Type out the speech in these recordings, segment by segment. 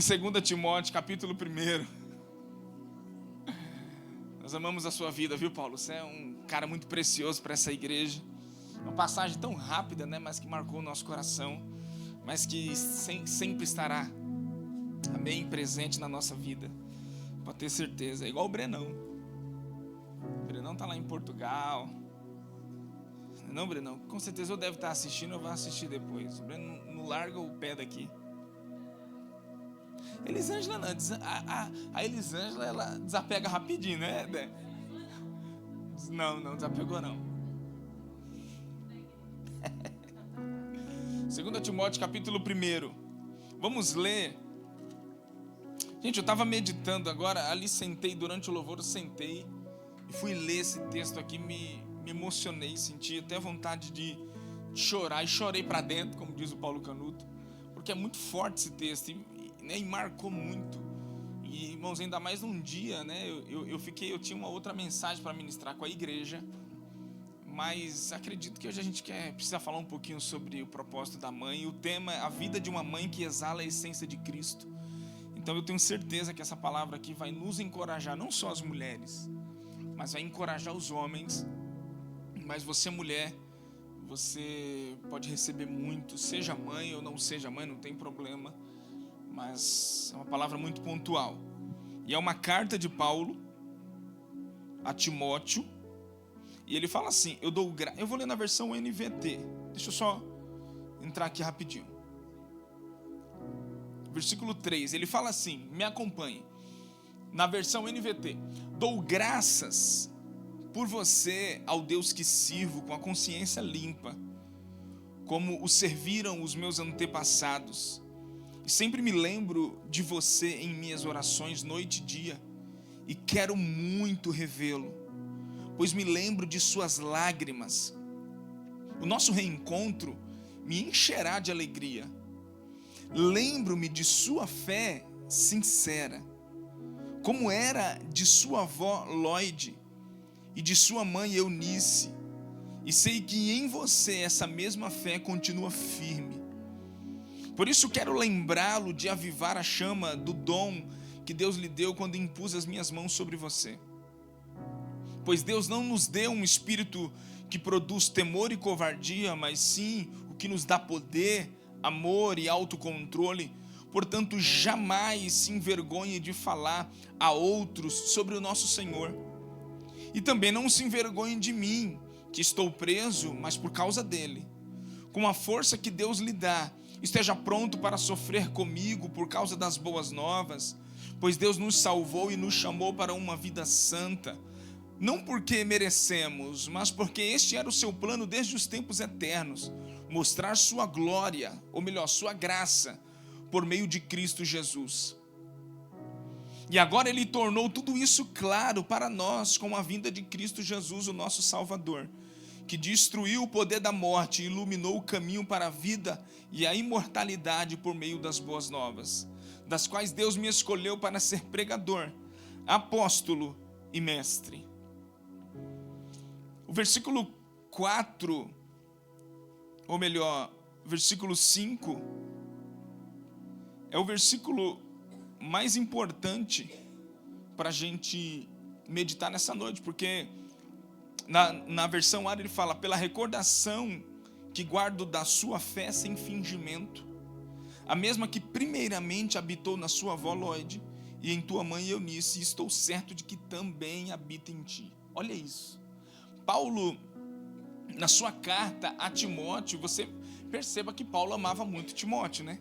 2 Timóteo, capítulo 1. Nós amamos a sua vida, viu, Paulo? Você é um cara muito precioso para essa igreja. Uma passagem tão rápida, né? Mas que marcou o nosso coração. Mas que sempre estará, amém, presente na nossa vida. Pode ter certeza. É igual o Brenão. O Brenão está lá em Portugal. Não, Brenão? Com certeza eu devo estar assistindo, eu vou assistir depois. O Breno não larga o pé daqui. Elisângela não. A Elisângela, ela desapega rapidinho, né? Não desapegou não. 2 Timóteo, capítulo 1. Vamos ler. Gente, eu estava meditando agora, ali sentei, durante o louvor eu sentei e fui ler esse texto aqui, me emocionei, senti até vontade de chorar, e chorei para dentro, como diz o Paulo Canuto, porque é muito forte esse texto, e marcou muito. E, irmãos, ainda mais num dia, né, eu tinha uma outra mensagem para ministrar com a igreja, mas acredito que hoje a gente precisa falar um pouquinho sobre o propósito da mãe. O tema é a vida de uma mãe que exala a essência de Cristo. Então eu tenho certeza que essa palavra aqui vai nos encorajar, não só as mulheres, mas vai encorajar os homens. Mas você, mulher, você pode receber muito, seja mãe ou não seja mãe, não tem problema, mas é uma palavra muito pontual. E é uma carta de Paulo a Timóteo, e ele fala assim, eu vou ler na versão NVT, deixa eu só entrar aqui rapidinho. Versículo 3, ele fala assim, me acompanhe, na versão NVT: dou graças por você ao Deus que sirvo com a consciência limpa, como o serviram os meus antepassados, e sempre me lembro de você em minhas orações noite e dia, e quero muito revê-lo, pois me lembro de suas lágrimas. O nosso reencontro me encherá de alegria. Lembro-me de sua fé sincera, como era de sua avó Lloyd e de sua mãe Eunice, e sei que em você essa mesma fé continua firme. Por isso quero lembrá-lo de avivar a chama do dom que Deus lhe deu quando impus as minhas mãos sobre você. Pois Deus não nos deu um espírito que produz temor e covardia, mas sim o que nos dá poder, amor e autocontrole. Portanto, jamais se envergonhe de falar a outros sobre o nosso Senhor. E também não se envergonhe de mim, que estou preso, mas por causa dele. Com a força que Deus lhe dá, esteja pronto para sofrer comigo por causa das boas novas, pois Deus nos salvou e nos chamou para uma vida santa, não porque merecemos, mas porque este era o seu plano desde os tempos eternos, mostrar sua glória, ou melhor, sua graça, por meio de Cristo Jesus. E agora ele tornou tudo isso claro para nós com a vinda de Cristo Jesus, o nosso Salvador, que destruiu o poder da morte e iluminou o caminho para a vida e a imortalidade por meio das boas novas, das quais Deus me escolheu para ser pregador, apóstolo e mestre. O versículo 4, ou melhor, versículo 5, é o versículo mais importante para a gente meditar nessa noite, porque na versão ARA ele fala, pela recordação que guardo da sua fé sem fingimento, a mesma que primeiramente habitou na sua avó Lloyd e em tua mãe Eunice, e estou certo de que também habita em ti. Olha isso. Paulo, na sua carta a Timóteo, você perceba que Paulo amava muito Timóteo, né?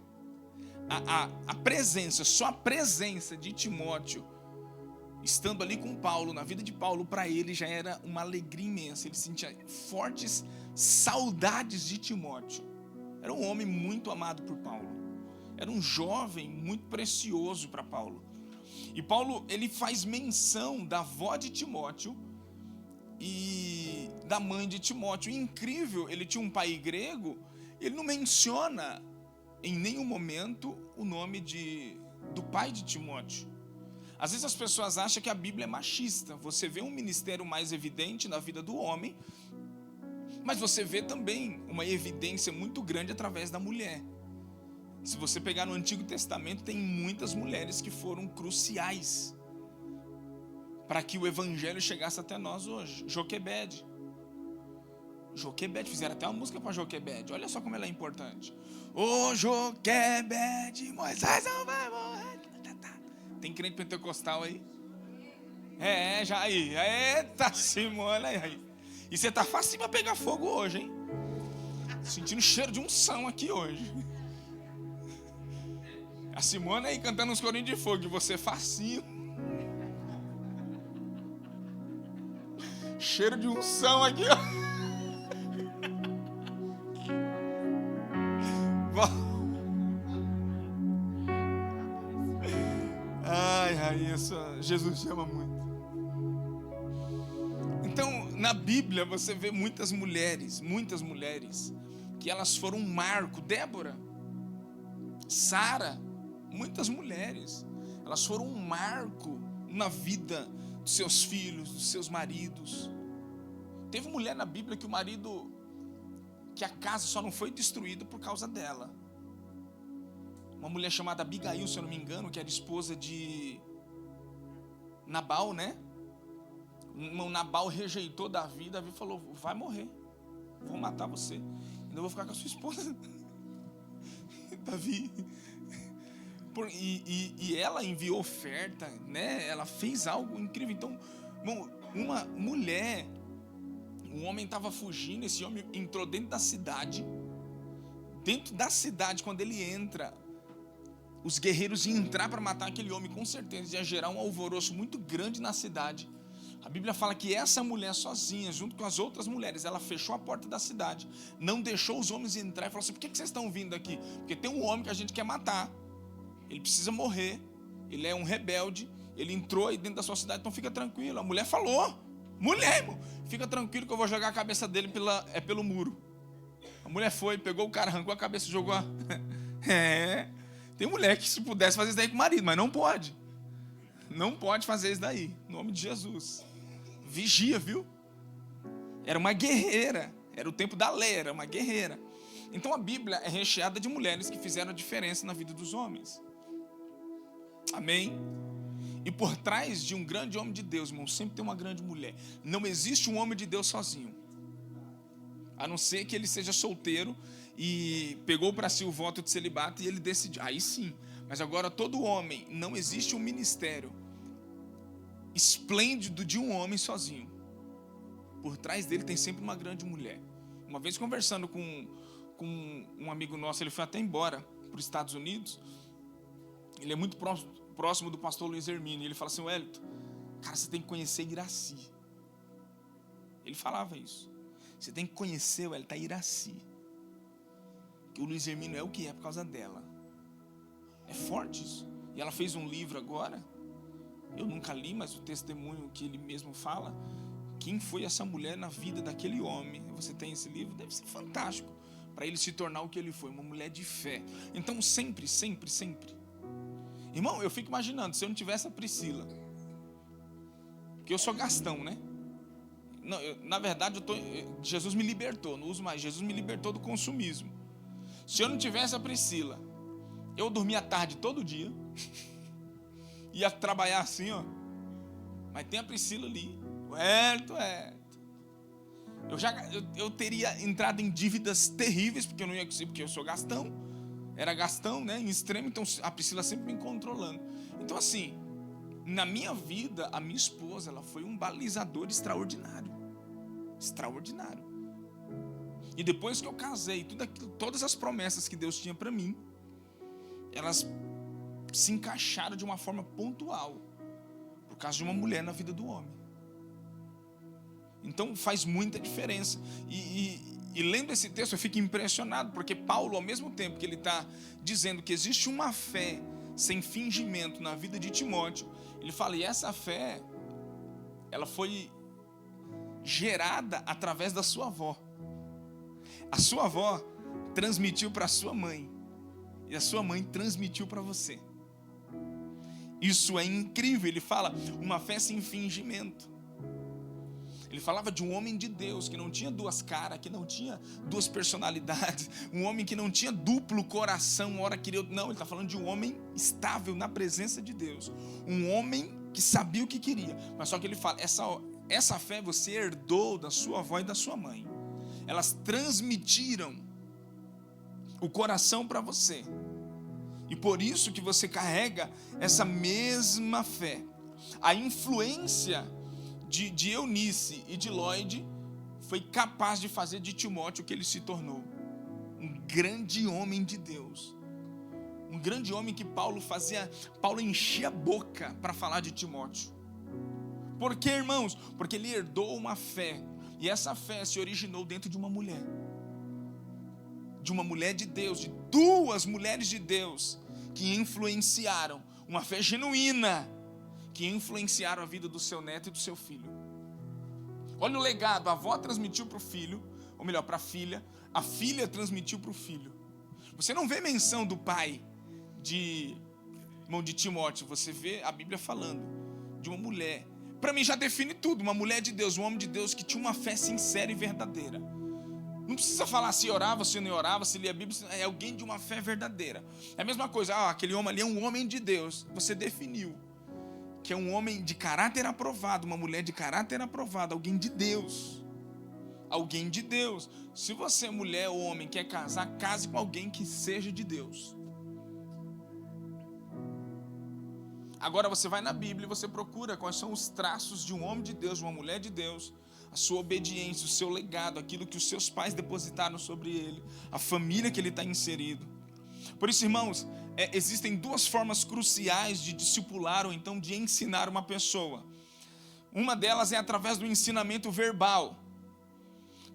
A presença, só a presença de Timóteo, estando ali com Paulo, na vida de Paulo, para ele já era uma alegria imensa. Ele sentia fortes saudades de Timóteo. Era um homem muito amado por Paulo. Era um jovem muito precioso para Paulo. E Paulo, ele faz menção da avó de Timóteo e da mãe de Timóteo. E incrível, ele tinha um pai grego, ele não menciona em nenhum momento o nome do pai de Timóteo. Às vezes as pessoas acham que a Bíblia é machista. Você vê um ministério mais evidente na vida do homem, mas você vê também uma evidência muito grande através da mulher. Se você pegar no Antigo Testamento, tem muitas mulheres que foram cruciais para que o evangelho chegasse até nós hoje. Joquebede, fizeram até uma música para Joquebede. Olha só como ela é importante. Ô Joquebede, Moisés não vai morrer. Tem crente pentecostal aí? Já aí. Eita, Simone, aí. E você tá fácil para pegar fogo hoje, hein? Sentindo cheiro de unção aqui hoje. A Simone aí cantando uns corinhos de fogo, e você facinho. Cheiro de unção aqui, ó. Ai, isso, Jesus te ama muito. Então, na Bíblia, você vê muitas mulheres, que elas foram um marco. Débora, Sara, muitas mulheres, elas foram um marco na vida dos seus filhos, dos seus maridos. Teve mulher na Bíblia que a casa só não foi destruída por causa dela. Uma mulher chamada Abigail, se eu não me engano, que era esposa de Nabal, né? Nabal rejeitou Davi falou, vai morrer, vou matar você, ainda vou ficar com a sua esposa. Davi, e ela enviou oferta, né? Ela fez algo incrível. Então, uma mulher, um homem estava fugindo, esse homem entrou dentro da cidade, quando ele entra, os guerreiros iam entrar para matar aquele homem, com certeza ia gerar um alvoroço muito grande na cidade. A Bíblia fala que essa mulher sozinha, junto com as outras mulheres, ela fechou a porta da cidade, não deixou os homens entrar e falou assim: por que vocês estão vindo aqui? Porque tem um homem que a gente quer matar, ele precisa morrer, ele é um rebelde, ele entrou aí dentro da sua cidade, então fica tranquilo. A mulher falou: mulher, irmão, fica tranquilo que eu vou jogar a cabeça dele pelo muro. A mulher foi, pegou o cara, arrancou a cabeça e jogou tem mulher que se pudesse fazer isso daí com o marido, mas não pode. Não pode fazer isso daí, em nome de Jesus. Vigia, viu? Era uma guerreira, era o tempo da lei, era uma guerreira. Então a Bíblia é recheada de mulheres que fizeram a diferença na vida dos homens. Amém? E por trás de um grande homem de Deus, irmão, sempre tem uma grande mulher. Não existe um homem de Deus sozinho, a não ser que ele seja solteiro e pegou para si o voto de celibato e ele decidiu, aí sim. Mas agora todo homem, não existe um ministério esplêndido de um homem sozinho. Por trás dele tem sempre uma grande mulher. Uma vez conversando com um amigo nosso, ele foi até embora para os Estados Unidos. Ele é muito próximo do pastor Luiz Hermínio. E ele fala assim: Wellington, cara, você tem que conhecer Iraci. Ele falava isso. Você tem que conhecer, Wellington, a Iraci. Que o Luiz Hermínio é o que é por causa dela. É forte isso. E ela fez um livro agora. Eu nunca li, mas o testemunho que ele mesmo fala. Quem foi essa mulher na vida daquele homem? Você tem esse livro? Deve ser fantástico para ele se tornar o que ele foi, uma mulher de fé. Então sempre, sempre, sempre. Irmão, eu fico imaginando, se eu não tivesse a Priscila, porque eu sou Gastão, né? Não, na verdade, Jesus me libertou, não uso mais. Jesus me libertou do consumismo. Se eu não tivesse a Priscila, eu dormia tarde todo dia, ia trabalhar assim, ó. Mas tem a Priscila ali. Eu teria entrado em dívidas terríveis, porque eu não ia conseguir, porque eu sou Gastão. Era Gastão, né, em extremo. Então a Priscila sempre me controlando. Então assim, na minha vida, a minha esposa, ela foi um balizador extraordinário. Extraordinário. E depois que eu casei, todas as promessas que Deus tinha para mim, elas se encaixaram de uma forma pontual, por causa de uma mulher na vida do homem. Então faz muita diferença. E lendo esse texto eu fico impressionado, porque Paulo, ao mesmo tempo que ele está dizendo que existe uma fé sem fingimento na vida de Timóteo, ele fala, e essa fé, ela foi gerada através da sua avó. A sua avó transmitiu para a sua mãe, e a sua mãe transmitiu para você. Isso é incrível. Ele fala, uma fé sem fingimento. Ele falava de um homem de Deus que não tinha duas caras, que não tinha duas personalidades, um homem que não tinha duplo coração, uma hora queria. Não, ele está falando de um homem estável na presença de Deus, um homem que sabia o que queria. Mas só que ele fala: essa fé você herdou da sua avó e da sua mãe. Elas transmitiram o coração para você, e por isso que você carrega essa mesma fé. A influência de Eunice e de Lloyd foi capaz de fazer de Timóteo o que ele se tornou, um grande homem de Deus, um grande homem que Paulo enchia a boca para falar de Timóteo. Por quê, irmãos? Porque ele herdou uma fé, e essa fé se originou dentro de uma mulher de Deus, de duas mulheres de Deus que influenciaram, uma fé genuína, que influenciaram a vida do seu neto e do seu filho. Olha o legado: a avó transmitiu para o filho, ou melhor, para a filha transmitiu para o filho. Você não vê menção do pai de Timóteo, você vê a Bíblia falando de uma mulher. Para mim já define tudo: uma mulher de Deus, um homem de Deus que tinha uma fé sincera e verdadeira. Não precisa falar se orava, se não orava, se lia a Bíblia, é alguém de uma fé verdadeira. É a mesma coisa: aquele homem ali é um homem de Deus. Você definiu que é um homem de caráter aprovado, uma mulher de caráter aprovado, alguém de Deus. Alguém de Deus. Se você, mulher ou homem, quer casar, case com alguém que seja de Deus. Agora você vai na Bíblia e você procura quais são os traços de um homem de Deus, de uma mulher de Deus, a sua obediência, o seu legado, aquilo que os seus pais depositaram sobre ele, a família que ele está inserido. Por isso, irmãos, existem duas formas cruciais de discipular ou então de ensinar uma pessoa. Uma delas é através do ensinamento verbal.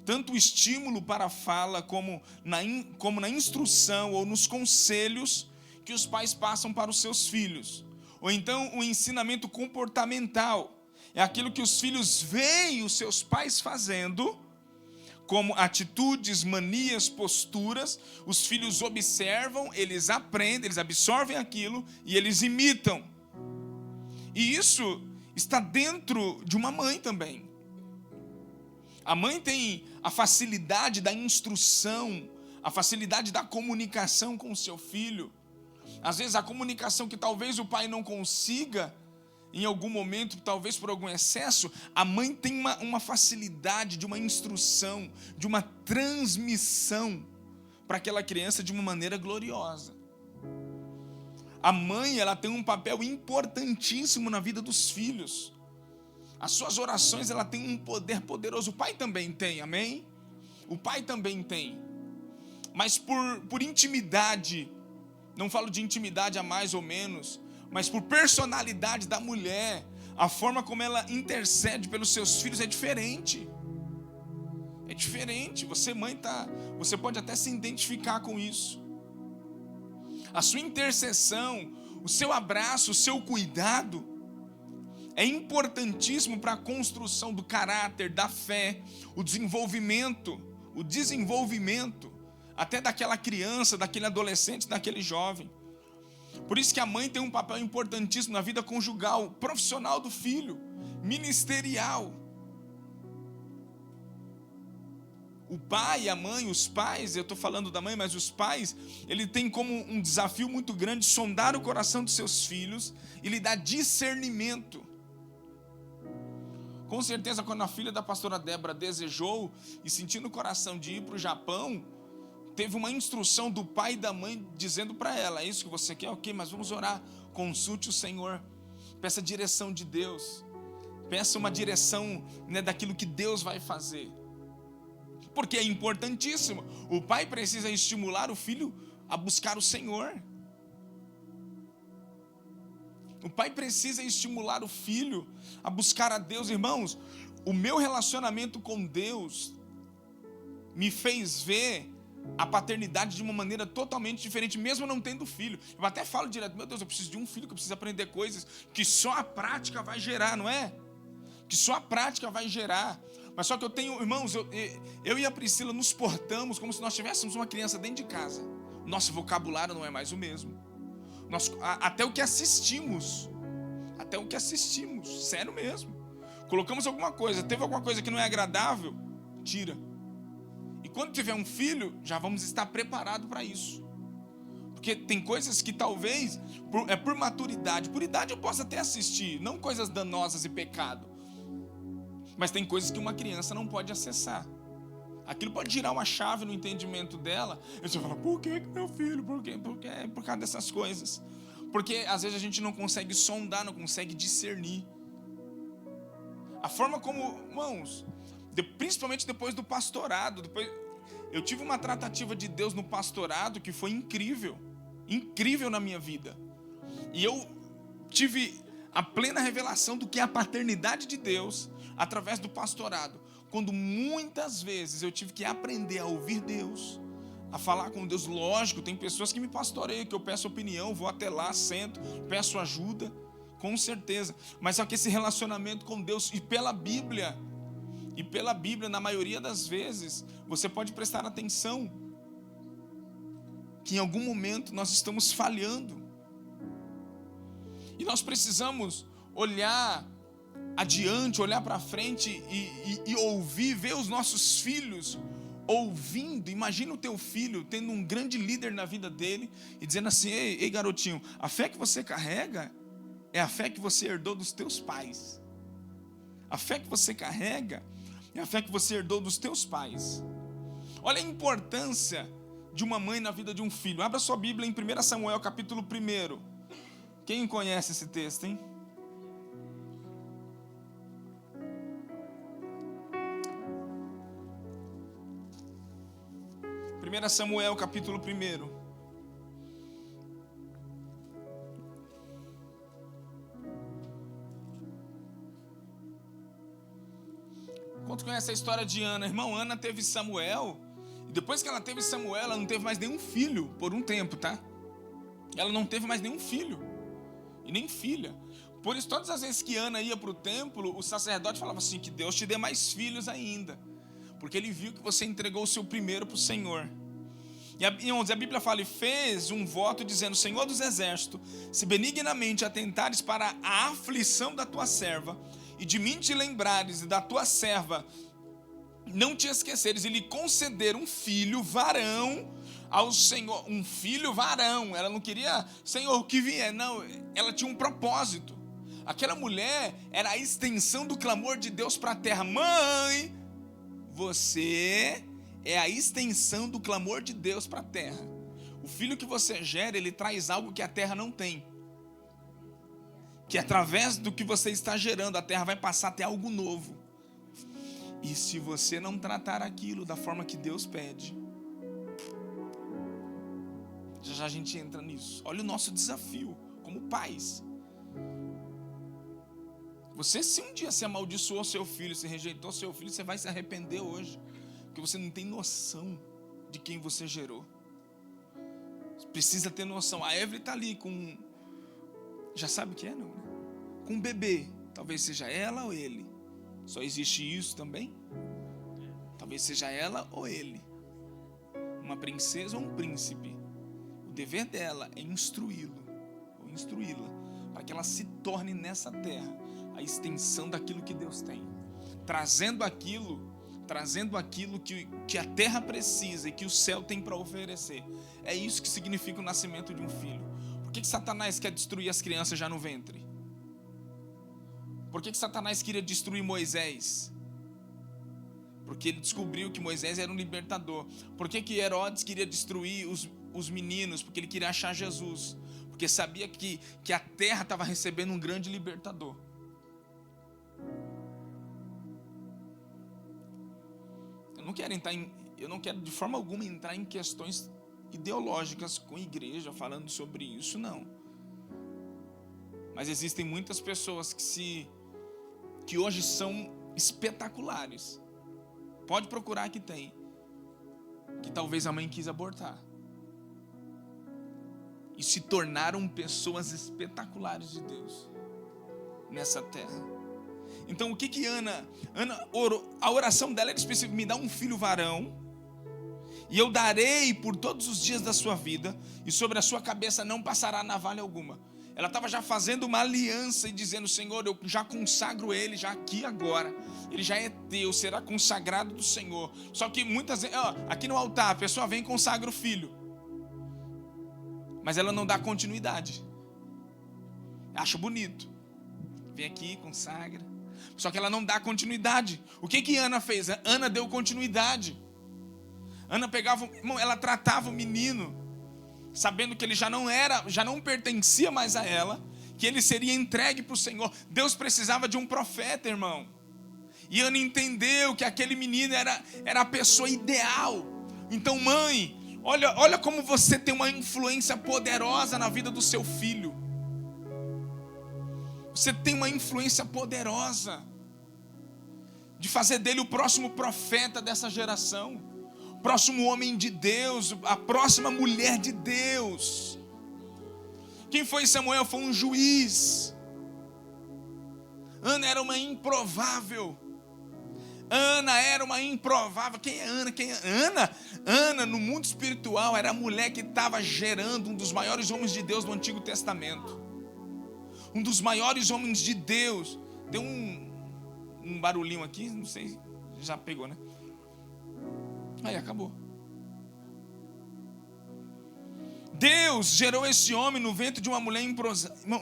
Tanto o estímulo para a fala como na instrução ou nos conselhos que os pais passam para os seus filhos. Ou então o ensinamento comportamental. É aquilo que os filhos veem os seus pais fazendo, como atitudes, manias, posturas. Os filhos observam, eles aprendem, eles absorvem aquilo e eles imitam. E isso está dentro de uma mãe também. A mãe tem a facilidade da instrução, a facilidade da comunicação com o seu filho. Às vezes a comunicação que talvez o pai não consiga, em algum momento, talvez por algum excesso, a mãe tem uma facilidade de uma instrução, de uma transmissão para aquela criança de uma maneira gloriosa. A mãe, ela tem um papel importantíssimo na vida dos filhos. As suas orações, ela tem um poder poderoso. O pai também tem, amém? O pai também tem. Mas por intimidade, não falo de intimidade a mais ou menos, mas por personalidade da mulher, a forma como ela intercede pelos seus filhos é diferente. É diferente. Você, mãe, você pode até se identificar com isso. A sua intercessão, o seu abraço, o seu cuidado é importantíssimo para a construção do caráter, da fé, o desenvolvimento até daquela criança, daquele adolescente, daquele jovem. Por isso que a mãe tem um papel importantíssimo na vida conjugal, profissional do filho, ministerial. O pai, a mãe, os pais, eu estou falando da mãe, mas os pais, ele tem como um desafio muito grande sondar o coração dos seus filhos e lhe dar discernimento. Com certeza, quando a filha da pastora Débora desejou e sentiu no coração de ir para o Japão, teve uma instrução do pai e da mãe dizendo para ela: é isso que você quer? Ok, mas vamos orar, consulte o Senhor, peça a direção de Deus, peça uma direção, daquilo que Deus vai fazer, porque é importantíssimo. O pai precisa estimular o filho a buscar o Senhor. O pai precisa estimular o filho a buscar a Deus. Irmãos, o meu relacionamento com Deus me fez ver a paternidade de uma maneira totalmente diferente, mesmo não tendo filho. Eu até falo direto: meu Deus, eu preciso de um filho, que eu preciso aprender coisas que só a prática vai gerar, não é? Que só a prática vai gerar. Mas só que eu tenho, irmãos, eu e a Priscila nos portamos como se nós tivéssemos uma criança dentro de casa. Nosso vocabulário não é mais o mesmo. Até o que assistimos, sério mesmo. Colocamos alguma coisa, teve alguma coisa que não é agradável, tira. E quando tiver um filho, já vamos estar preparados para isso. Porque tem coisas que talvez, por maturidade, por idade eu possa até assistir, não coisas danosas e pecado. Mas tem coisas que uma criança não pode acessar. Aquilo pode girar uma chave no entendimento dela. E você fala, por que meu filho? Por quê? Porque é por causa dessas coisas. Porque às vezes a gente não consegue sondar, não consegue discernir. A forma como, irmãos, principalmente depois do pastorado, eu tive uma tratativa de Deus no pastorado que foi incrível. Incrível na minha vida. E eu tive a plena revelação do que é a paternidade de Deus através do pastorado, quando muitas vezes eu tive que aprender a ouvir Deus, a falar com Deus. Lógico, tem pessoas que me pastoreiam, que eu peço opinião, vou até lá, sento, peço ajuda, com certeza. Mas só que esse relacionamento com Deus e pela Bíblia, na maioria das vezes, você pode prestar atenção que em algum momento nós estamos falhando. E nós precisamos olhar adiante, olhar para frente e ouvir, ver os nossos filhos ouvindo. Imagina o teu filho tendo um grande líder na vida dele e dizendo assim, ei garotinho, a fé que você carrega é a fé que você herdou dos teus pais. A fé que você carrega é a fé que você herdou dos teus pais. Olha a importância de uma mãe na vida de um filho. Abra sua Bíblia em 1 Samuel, capítulo 1. Quem conhece esse texto, hein? Samuel, capítulo 1. Quantos conhecem a história de Ana? Irmão, Ana teve Samuel. E depois que ela teve Samuel, ela não teve mais nenhum filho por um tempo, tá? Ela não teve mais nenhum filho. E nem filha. Por isso, todas as vezes que Ana ia para o templo, o sacerdote falava assim, que Deus te dê mais filhos ainda. Porque ele viu que você entregou o seu primeiro para o Senhor. E a Bíblia fala, e fez um voto dizendo, Senhor dos exércitos, se benignamente atentares para a aflição da tua serva, e de mim te lembrares e da tua serva não te esqueceres, e lhe conceder um filho varão ao Senhor, um filho varão. Ela não queria, Senhor, o que vier, não, ela tinha um propósito. Aquela mulher era a extensão do clamor de Deus para a terra. Mãe, você é a extensão do clamor de Deus para a terra. O filho que você gera, ele traz algo que a terra não tem. Que através do que você está gerando, a terra vai passar a ter algo novo. E se você não tratar aquilo da forma que Deus pede, já a gente entra nisso. Olha o nosso desafio como pais. Você, se um dia se amaldiçoou seu filho, se rejeitou seu filho, você vai se arrepender hoje. Porque você não tem noção de quem você gerou. Você precisa ter noção. A Evelyn está ali com... Já sabe o que é, não? Né? Com um bebê. Talvez seja ela ou ele. Só existe isso também? Talvez seja ela ou ele. Uma princesa ou um príncipe. O dever dela é instruí-lo ou instruí-la para que ela se torne nessa terra a extensão daquilo que Deus tem. Trazendo aquilo que a terra precisa e que o céu tem para oferecer. É isso que significa o nascimento de um filho. Por que Satanás quer destruir as crianças já no ventre? Por que Satanás queria destruir Moisés? Porque ele descobriu que Moisés era um libertador. Por que Herodes queria destruir os meninos? Porque ele queria achar Jesus. Porque sabia que a terra estava recebendo um grande libertador. Eu não quero de forma alguma entrar em questões ideológicas com a igreja falando sobre isso, não. Mas existem muitas pessoas que hoje são espetaculares. Pode procurar que tem. Que talvez a mãe quis abortar. E se tornaram pessoas espetaculares de Deus nessa terra. Então o que Ana orou? A oração dela era específica: me dá um filho varão, e eu darei por todos os dias da sua vida, e sobre a sua cabeça não passará navalha alguma. Ela estava já fazendo uma aliança e dizendo: Senhor, eu já consagro ele, já aqui agora. Ele já é teu, será consagrado do Senhor. Só que muitas vezes, aqui no altar, a pessoa vem e consagra o filho, mas ela não dá continuidade. Acha bonito. Vem aqui, consagra. Só que ela não dá continuidade. O que Ana fez? Ana deu continuidade. Ana pegava, ela tratava o menino, sabendo que ele já não pertencia mais a ela, que ele seria entregue para o Senhor. Deus precisava de um profeta, irmão. E Ana entendeu que aquele menino era a pessoa ideal. Então, mãe, olha como você tem uma influência poderosa na vida do seu filho. Você tem uma influência poderosa de fazer dele o próximo profeta dessa geração, o próximo homem de Deus, a próxima mulher de Deus. Quem foi Samuel? Foi um juiz. Ana era uma improvável. Ana era uma improvável. Quem é Ana? Ana, no mundo espiritual, era a mulher que estava gerando um dos maiores homens de Deus do Antigo Testamento. Um dos maiores homens de Deus. Tem um barulhinho aqui, não sei, já pegou, né? Aí, acabou. Deus gerou esse homem no ventre de uma mulher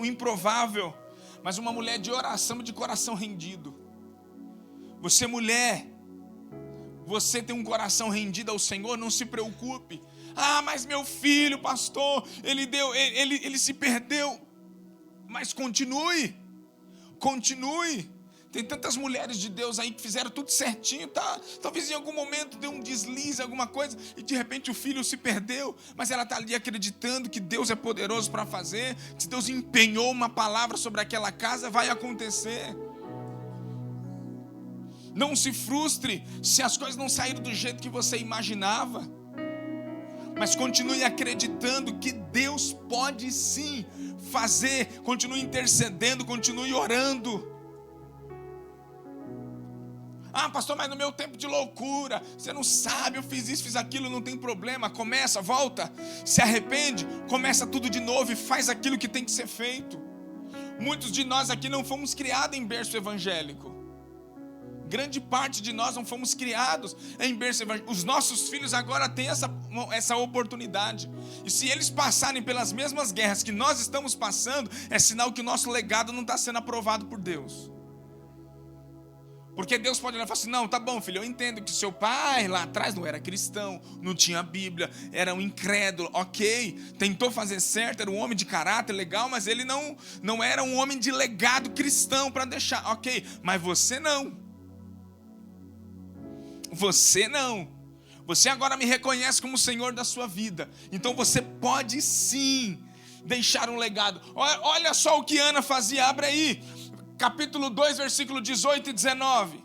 improvável, mas uma mulher de oração e de coração rendido. Você, mulher, você tem um coração rendido ao Senhor, não se preocupe. Mas meu filho, pastor, ele se perdeu. Mas continue. Tem tantas mulheres de Deus aí que fizeram tudo certinho, tá? Talvez em algum momento deu um deslize, alguma coisa, e de repente o filho se perdeu, mas ela está ali acreditando que Deus é poderoso para fazer, que se Deus empenhou uma palavra sobre aquela casa, vai acontecer. Não se frustre se as coisas não saíram do jeito que você imaginava, mas continue acreditando que Deus pode sim fazer, continue intercedendo, continue orando. Pastor, mas no meu tempo de loucura, você não sabe, eu fiz isso, fiz aquilo, não tem problema. Começa, volta, se arrepende, começa tudo de novo e faz aquilo que tem que ser feito. Muitos de nós aqui não fomos criados em berço evangélico. Grande parte de nós não fomos criados em berço evangélico. Os nossos filhos agora têm essa oportunidade. E se eles passarem pelas mesmas guerras que nós estamos passando, é sinal que o nosso legado não está sendo aprovado por Deus. Porque Deus pode olhar e falar assim: não, tá bom, filho, eu entendo que seu pai lá atrás não era cristão, não tinha Bíblia, era um incrédulo, ok, tentou fazer certo, era um homem de caráter legal, mas ele não era um homem de legado cristão para deixar, ok, mas você não. Você agora me reconhece como o Senhor da sua vida, então você pode sim deixar um legado. Olha só o que Ana fazia, abre aí, capítulo 2, versículo 18 e 19.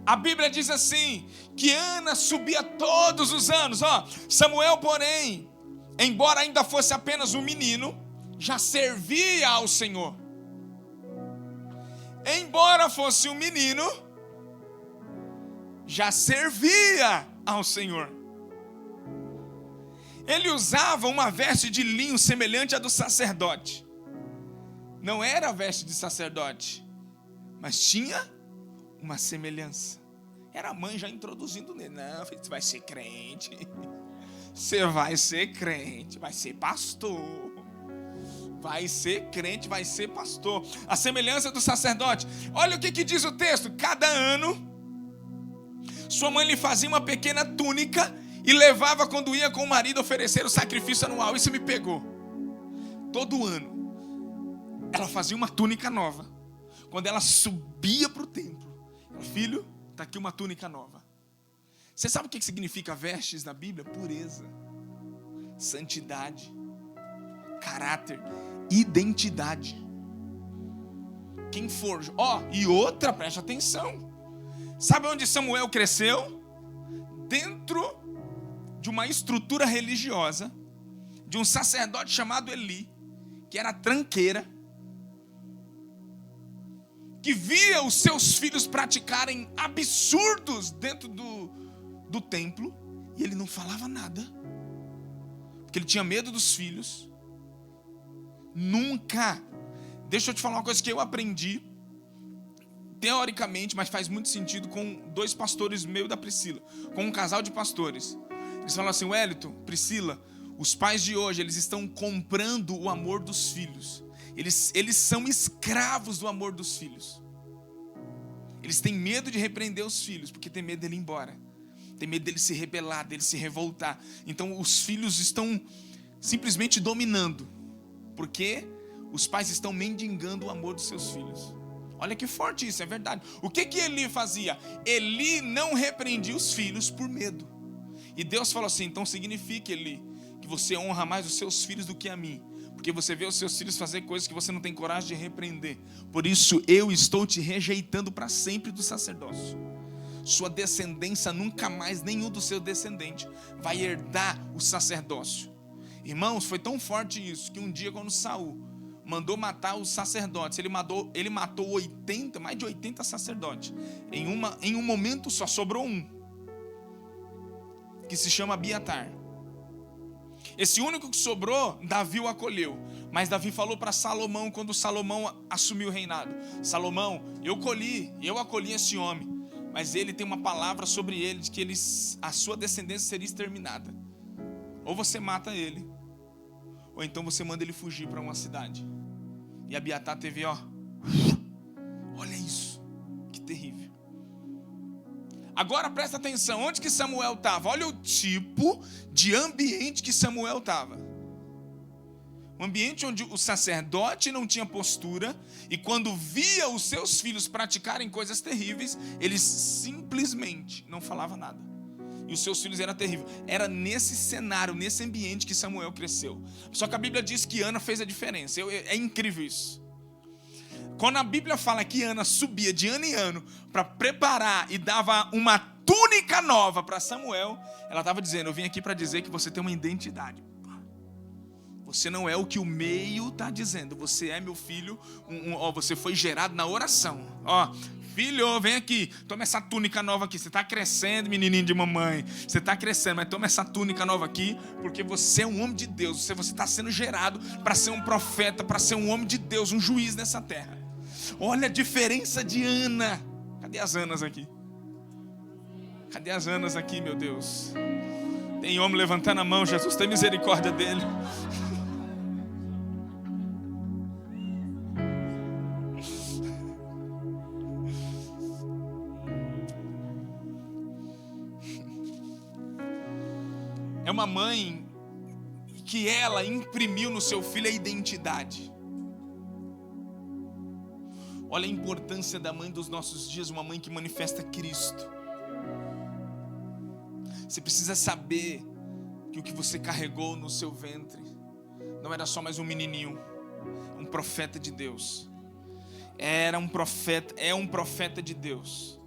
A Bíblia diz assim, que Ana subia todos os anos. Samuel, porém, embora ainda fosse apenas um menino, já servia ao Senhor. Embora fosse um menino, já servia ao Senhor. Ele usava uma veste de linho semelhante à do sacerdote. Não era a veste de sacerdote, mas tinha uma semelhança. Era a mãe já introduzindo nele. Não, filho, você vai ser crente. Você vai ser crente, vai ser pastor. Vai ser crente, vai ser pastor. A semelhança do sacerdote. Olha o que diz o texto. Cada ano, sua mãe lhe fazia uma pequena túnica e levava quando ia com o marido oferecer o sacrifício anual. Isso me pegou. Todo ano ela fazia uma túnica nova. Quando ela subia para o templo, filho, está aqui uma túnica nova. Você sabe o que significa vestes na Bíblia? Pureza, santidade, caráter, identidade. Quem forja. E outra, preste atenção. Sabe onde Samuel cresceu? Dentro de uma estrutura religiosa, de um sacerdote chamado Eli, que era tranqueira, que via os seus filhos praticarem absurdos dentro do templo, e ele não falava nada, porque ele tinha medo dos filhos, Nunca. Deixa eu te falar uma coisa que eu aprendi, teoricamente, mas faz muito sentido, com 2 pastores meio da Priscila, com um casal de pastores. Eles falam assim: Wellington, Priscila, os pais de hoje, eles estão comprando o amor dos filhos. Eles são escravos do amor dos filhos. Eles têm medo de repreender os filhos, porque tem medo dele ir embora. Tem medo dele se rebelar, dele se revoltar. Então os filhos estão simplesmente dominando, porque os pais estão mendigando o amor dos seus filhos. Olha que forte isso, é verdade. O que Eli fazia? Eli não repreendia os filhos por medo. E Deus falou assim: então significa, Eli, que você honra mais os seus filhos do que a mim, porque você vê os seus filhos fazer coisas que você não tem coragem de repreender. Por isso eu estou te rejeitando para sempre do sacerdócio. Sua descendência nunca mais, nenhum dos seus descendentes vai herdar o sacerdócio. Irmãos, foi tão forte isso, que um dia, quando Saul mandou matar os sacerdotes, ele matou mais de 80 sacerdotes. Em um momento só sobrou um, que se chama Abiatar. Esse único que sobrou, Davi o acolheu. Mas Davi falou para Salomão, quando Salomão assumiu o reinado: Salomão, eu acolhi esse homem, mas ele tem uma palavra sobre ele, de que a sua descendência seria exterminada. Ou você mata ele, ou então você manda ele fugir para uma cidade. E Abiatar teve, olha isso, que terrível. Agora presta atenção, onde que Samuel estava? Olha o tipo de ambiente que Samuel estava. Um ambiente onde o sacerdote não tinha postura, e quando via os seus filhos praticarem coisas terríveis, ele simplesmente não falava nada. E os seus filhos eram terríveis. Era nesse cenário, nesse ambiente que Samuel cresceu. Só que a Bíblia diz que Ana fez a diferença. É incrível isso. Quando a Bíblia fala que Ana subia de ano em ano para preparar e dava uma túnica nova para Samuel, ela estava dizendo: eu vim aqui para dizer que você tem uma identidade. Você não é o que o meio está dizendo. Você é meu filho. Você foi gerado na oração. Filho, vem aqui, toma essa túnica nova aqui. Você está crescendo, menininho de mamãe. Você está crescendo, mas toma essa túnica nova aqui, porque você é um homem de Deus. Você está sendo gerado para ser um profeta, para ser um homem de Deus, um juiz nessa terra. Olha a diferença de Ana. Cadê as Anas aqui? Cadê as Anas aqui, meu Deus? Tem homem levantando a mão. Jesus, tem misericórdia dele. É uma mãe que ela imprimiu no seu filho a identidade. Olha a importância da mãe dos nossos dias, uma mãe que manifesta Cristo. Você precisa saber que o que você carregou no seu ventre não era só mais um menininho, um profeta de Deus. É um profeta de Deus.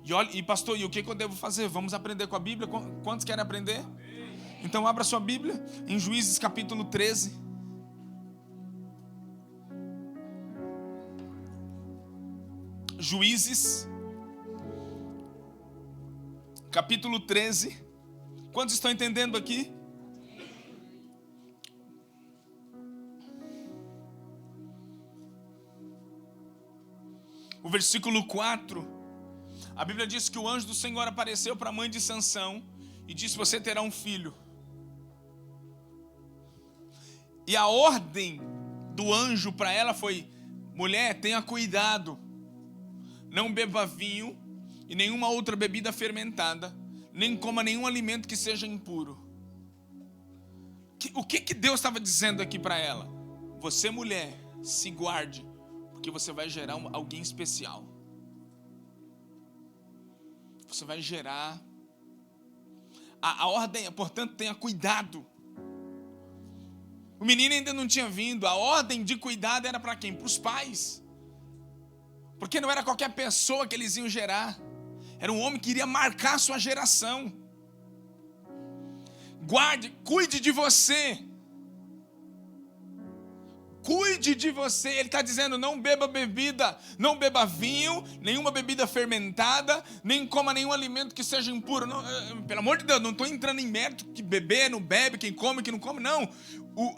E olha, pastor, e o que eu devo fazer? Vamos aprender com a Bíblia? Quantos querem aprender? Então abra sua Bíblia em Juízes capítulo 13. Juízes capítulo 13. Quantos estão entendendo aqui? O versículo 4. A Bíblia diz que o anjo do Senhor apareceu para a mãe de Sansão e disse: você terá um filho. E a ordem do anjo para ela foi: mulher, tenha cuidado, não beba vinho e nenhuma outra bebida fermentada, nem coma nenhum alimento que seja impuro. O que Deus estava dizendo aqui para ela? Você, mulher, se guarde, porque você vai gerar alguém especial. Você vai gerar. A ordem, portanto, tenha cuidado. O menino ainda não tinha vindo. A ordem de cuidado era para quem? Para os pais. Porque não era qualquer pessoa que eles iam gerar. Era um homem que iria marcar a sua geração. Guarde, cuide de você. Cuide cuide de você. Ele está dizendo: não beba bebida, não beba vinho, nenhuma bebida fermentada, nem coma nenhum alimento que seja impuro. Não, pelo amor de Deus, não estou entrando em mérito que beber, não bebe, quem come, quem não come, não.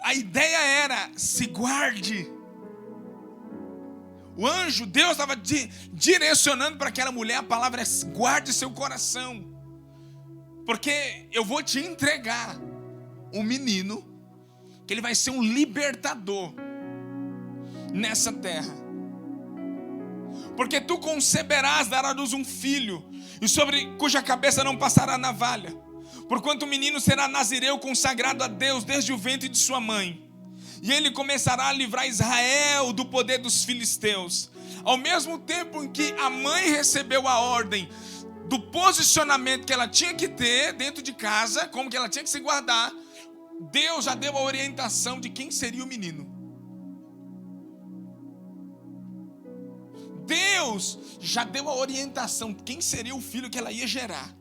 A ideia era: se guarde. O anjo, Deus estava direcionando para aquela mulher, a palavra é: guarde seu coração, porque eu vou te entregar um menino, que ele vai ser um libertador nessa terra. Porque tu conceberás, darás à luz um filho, e sobre cuja cabeça não passará navalha, porquanto o menino será nazireu, consagrado a Deus desde o ventre de sua mãe. E ele começará a livrar Israel do poder dos filisteus. Ao mesmo tempo em que a mãe recebeu a ordem do posicionamento que ela tinha que ter dentro de casa, como que ela tinha que se guardar, Deus já deu a orientação de quem seria o menino. Deus já deu a orientação de quem seria o filho que ela ia gerar.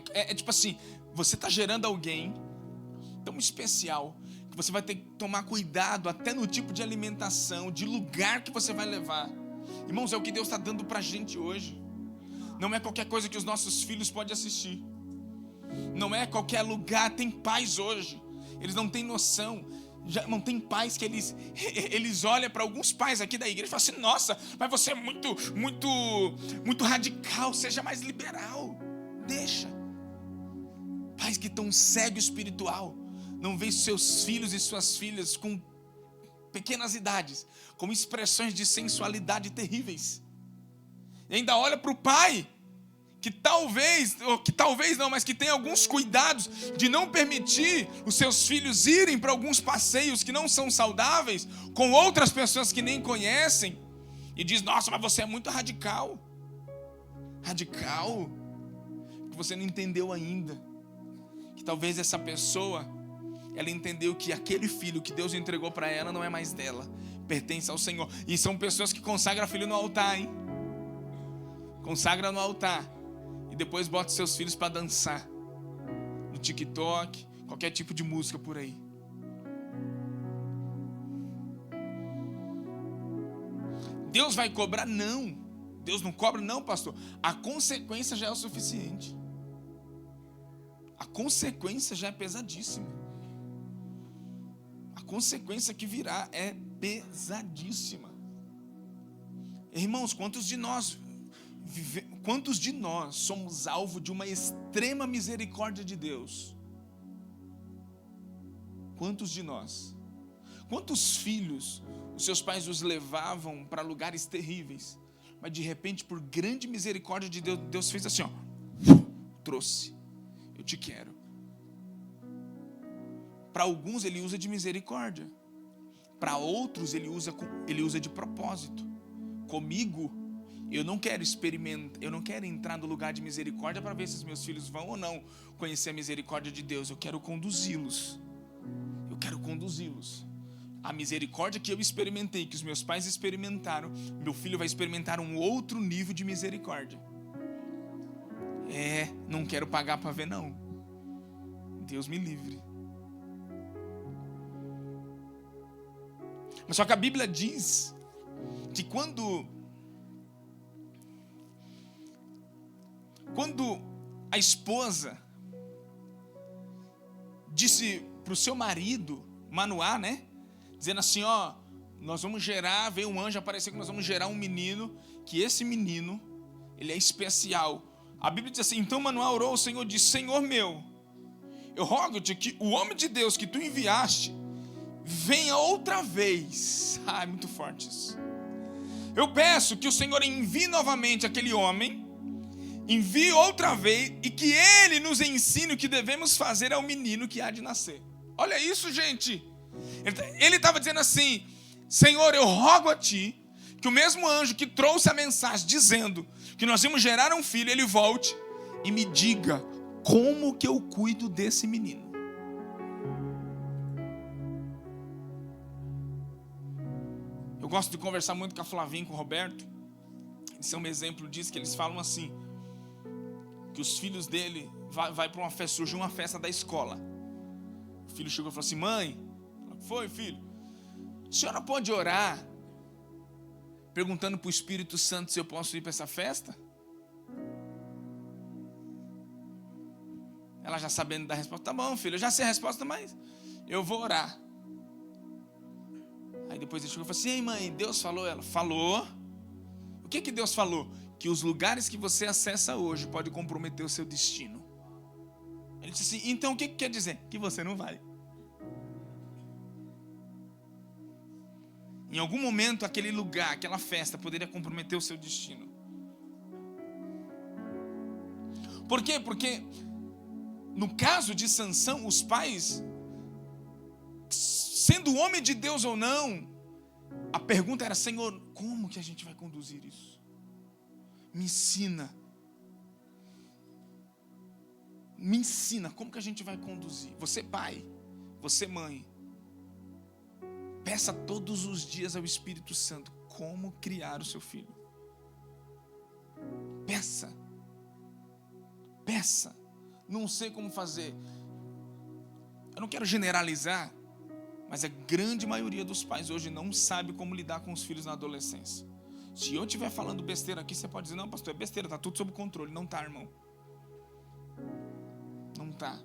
É tipo assim: você está gerando alguém tão especial que você vai ter que tomar cuidado até no tipo de alimentação, de lugar que você vai levar. Irmãos, é o que Deus está dando para a gente hoje. Não é qualquer coisa que os nossos filhos podem assistir. Não é qualquer lugar. Tem pais hoje, eles não têm noção. Não tem pais que eles olham para alguns pais aqui da igreja e falam assim: nossa, mas você é muito radical, seja mais liberal. Deixa. Pais que estão cego espiritual, não veem seus filhos e suas filhas com pequenas idades, com expressões de sensualidade terríveis. E ainda olha para o pai, que talvez não, mas que tem alguns cuidados de não permitir os seus filhos irem para alguns passeios que não são saudáveis, com outras pessoas que nem conhecem, e diz: nossa, mas você é muito radical. Radical? Que você não entendeu ainda. Que talvez essa pessoa, ela entendeu que aquele filho que Deus entregou para ela não é mais dela, pertence ao Senhor. E são pessoas que consagram filho no altar, hein? Consagra no altar e depois bota seus filhos para dançar no TikTok, qualquer tipo de música por aí. Deus vai cobrar? Não. Deus não cobra? Não, pastor. A consequência já é o suficiente. A consequência já é pesadíssima. A consequência que virá é pesadíssima. Irmãos, quantos de nós somos alvo de uma extrema misericórdia de Deus? Quantos de nós? Quantos filhos os seus pais os levavam para lugares terríveis, mas de repente, por grande misericórdia de Deus, Deus fez assim, ó, trouxe, eu te quero. Para alguns ele usa de misericórdia, para outros ele usa de propósito. Comigo, eu não quero experimentar, eu não quero entrar no lugar de misericórdia para ver se os meus filhos vão ou não conhecer a misericórdia de Deus. Eu quero conduzi-los. A misericórdia que eu experimentei, que os meus pais experimentaram, meu filho vai experimentar um outro nível de misericórdia. Não quero pagar para ver, não. Deus me livre. Mas só que a Bíblia diz que quando a esposa disse para o seu marido, Manoá, né? Dizendo assim, ó, nós vamos gerar, veio um anjo aparecer que nós vamos gerar um menino, que esse menino, ele é especial. A Bíblia diz assim, então Manoá orou ao Senhor e disse, Senhor meu, eu rogo-te que o homem de Deus que tu enviaste, venha outra vez. É muito forte isso. Eu peço que o Senhor envie novamente aquele homem, envie outra vez, e que ele nos ensine o que devemos fazer ao menino que há de nascer. Olha isso, gente. Ele estava dizendo assim, Senhor, eu rogo a ti, que o mesmo anjo que trouxe a mensagem dizendo que nós íamos gerar um filho, ele volte e me diga como que eu cuido desse menino. Eu gosto de conversar muito com a Flavinha e com o Roberto. Eles são um exemplo disso, que eles falam assim, que os filhos dele vai para uma festa, surge uma festa da escola. filho chegou e falou assim: mãe, foi filho, a senhora pode orar perguntando para o Espírito Santo se eu posso ir para essa festa? Ela já sabendo da resposta: tá bom, filho, eu já sei a resposta, mas eu vou orar. Aí depois ele chegou e falou assim: ei, mãe, Deus falou? Ela falou. O que Deus falou? Que os lugares que você acessa hoje podem comprometer o seu destino. Ele disse assim: então o que quer dizer? Que você não vai. Em algum momento aquele lugar, aquela festa poderia comprometer o seu destino. Por quê? Porque no caso de Sansão, os pais, sendo homem de Deus ou não, a pergunta era: Senhor, como que a gente vai conduzir isso? Me ensina. Me ensina como que a gente vai conduzir. Você pai, você mãe, peça todos os dias ao Espírito Santo como criar o seu filho. Peça. Peça. Não sei como fazer. Eu não quero generalizar, mas a grande maioria dos pais hoje não sabe como lidar com os filhos na adolescência. Se eu estiver falando besteira aqui, você pode dizer: não, pastor, é besteira, está tudo sob controle. Não está, irmão. Não está.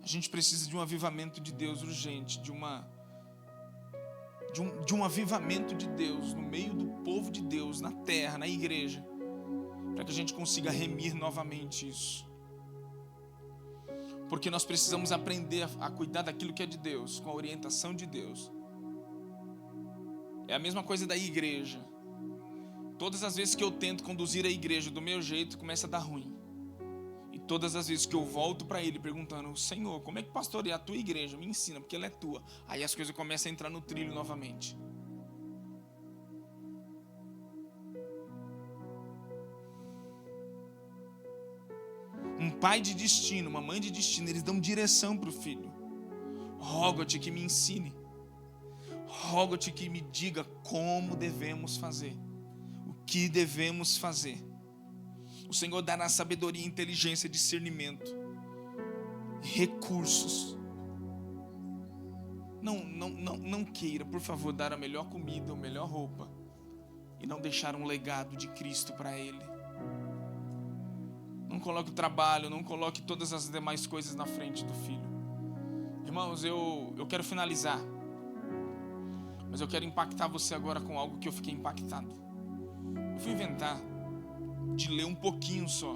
A gente precisa de um avivamento de Deus urgente, de um avivamento de Deus no meio do povo de Deus, na terra, na igreja, para que a gente consiga remir novamente isso. Porque nós precisamos aprender a cuidar daquilo que é de Deus, com a orientação de Deus. É a mesma coisa da igreja. Todas as vezes que eu tento conduzir a igreja do meu jeito, começa a dar ruim. E todas as vezes que eu volto para ele perguntando: Senhor, como é que pastoreia a tua igreja? Me ensina, porque ela é tua. Aí as coisas começam a entrar no trilho novamente. Um pai de destino, uma mãe de destino, eles dão direção para o filho. Rogo-te que me ensine. Rogo-te que me diga como devemos fazer. O que devemos fazer. O Senhor dará sabedoria, inteligência, discernimento, recursos. Não queira, por favor, dar a melhor comida, a melhor roupa e não deixar um legado de Cristo para ele. Não coloque o trabalho, não coloque todas as demais coisas na frente do filho. Irmãos, eu quero finalizar, mas eu quero impactar você agora com algo que eu fiquei impactado. Eu fui inventar de ler um pouquinho só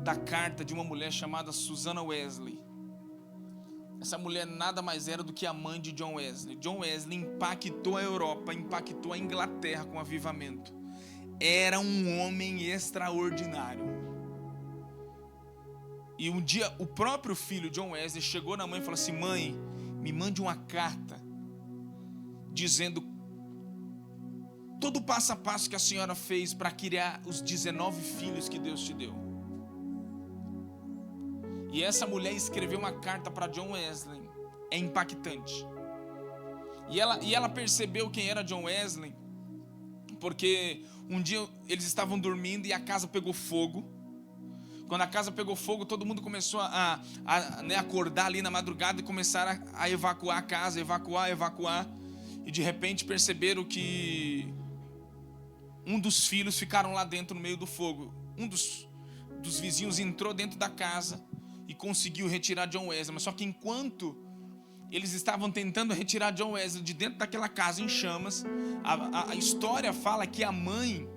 da carta de uma mulher chamada Susanna Wesley. Essa mulher nada mais era do que a mãe de John Wesley. John Wesley impactou a Europa, impactou a Inglaterra com o avivamento. Era um homem extraordinário. E um dia o próprio filho, John Wesley, chegou na mãe e falou assim: mãe, me mande uma carta dizendo todo o passo a passo que a senhora fez para criar os 19 filhos que Deus te deu. E essa mulher escreveu uma carta para John Wesley. É impactante. E ela percebeu quem era John Wesley, porque um dia eles estavam dormindo e a casa pegou fogo. Quando a casa pegou fogo, todo mundo começou a acordar ali na madrugada e começaram a evacuar a casa, evacuar. E de repente perceberam que um dos filhos ficaram lá dentro no meio do fogo. Um dos vizinhos entrou dentro da casa e conseguiu retirar John Wesley. Mas só que enquanto eles estavam tentando retirar John Wesley de dentro daquela casa em chamas, a história fala que a mãe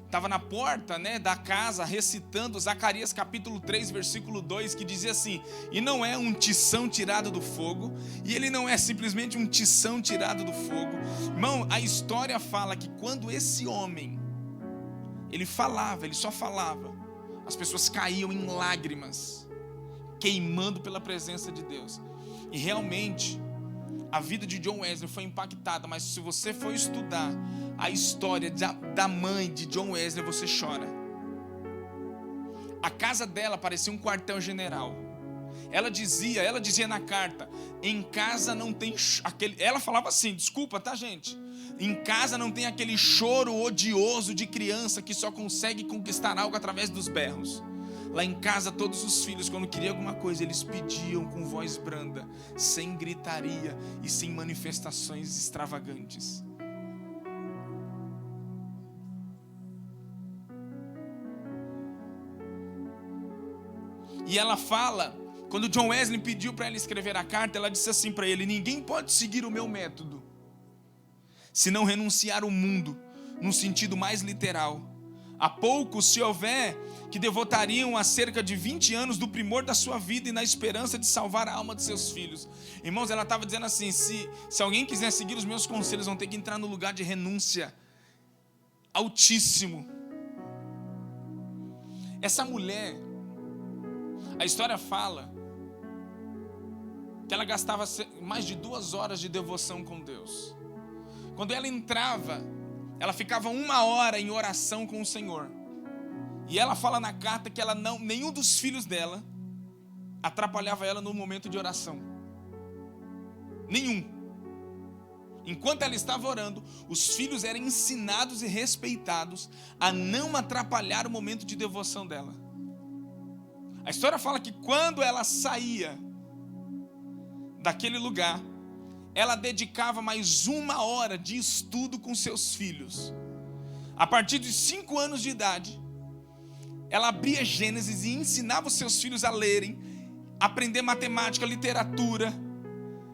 estava na porta, da casa recitando Zacarias capítulo 3, versículo 2, que dizia assim: e não é um tição tirado do fogo, e ele não é simplesmente um tição tirado do fogo. Irmão, a história fala que quando esse homem, ele só falava, as pessoas caíam em lágrimas, queimando pela presença de Deus. E realmente a vida de John Wesley foi impactada, mas se você for estudar a história da mãe de John Wesley, você chora. A casa dela parecia um quartel-general. Ela dizia na carta: em casa não tem aquele... Ela falava assim, desculpa, tá, gente? Em casa não tem aquele choro odioso de criança que só consegue conquistar algo através dos berros. Lá em casa, todos os filhos, quando queriam alguma coisa, eles pediam com voz branda, sem gritaria e sem manifestações extravagantes. E ela fala, quando John Wesley pediu para ela escrever a carta, ela disse assim para ele: ninguém pode seguir o meu método se não renunciar ao mundo, no sentido mais literal. Há poucos, se houver, que devotariam a cerca de 20 anos do primor da sua vida e na esperança de salvar a alma de seus filhos. Irmãos, ela estava dizendo assim, se alguém quiser seguir os meus conselhos, vão ter que entrar no lugar de renúncia altíssimo. Essa mulher, a história fala que ela gastava mais de 2 horas de devoção com Deus. Quando ela entrava, ela ficava 1 hora em oração com o Senhor. E ela fala na carta que nenhum dos filhos dela atrapalhava ela no momento de oração. Nenhum. Enquanto ela estava orando, os filhos eram ensinados e respeitados a não atrapalhar o momento de devoção dela. A história fala que quando ela saía daquele lugar, ela dedicava mais 1 hora de estudo com seus filhos. A partir de 5 anos de idade, ela abria Gênesis e ensinava os seus filhos a lerem, aprender matemática, literatura,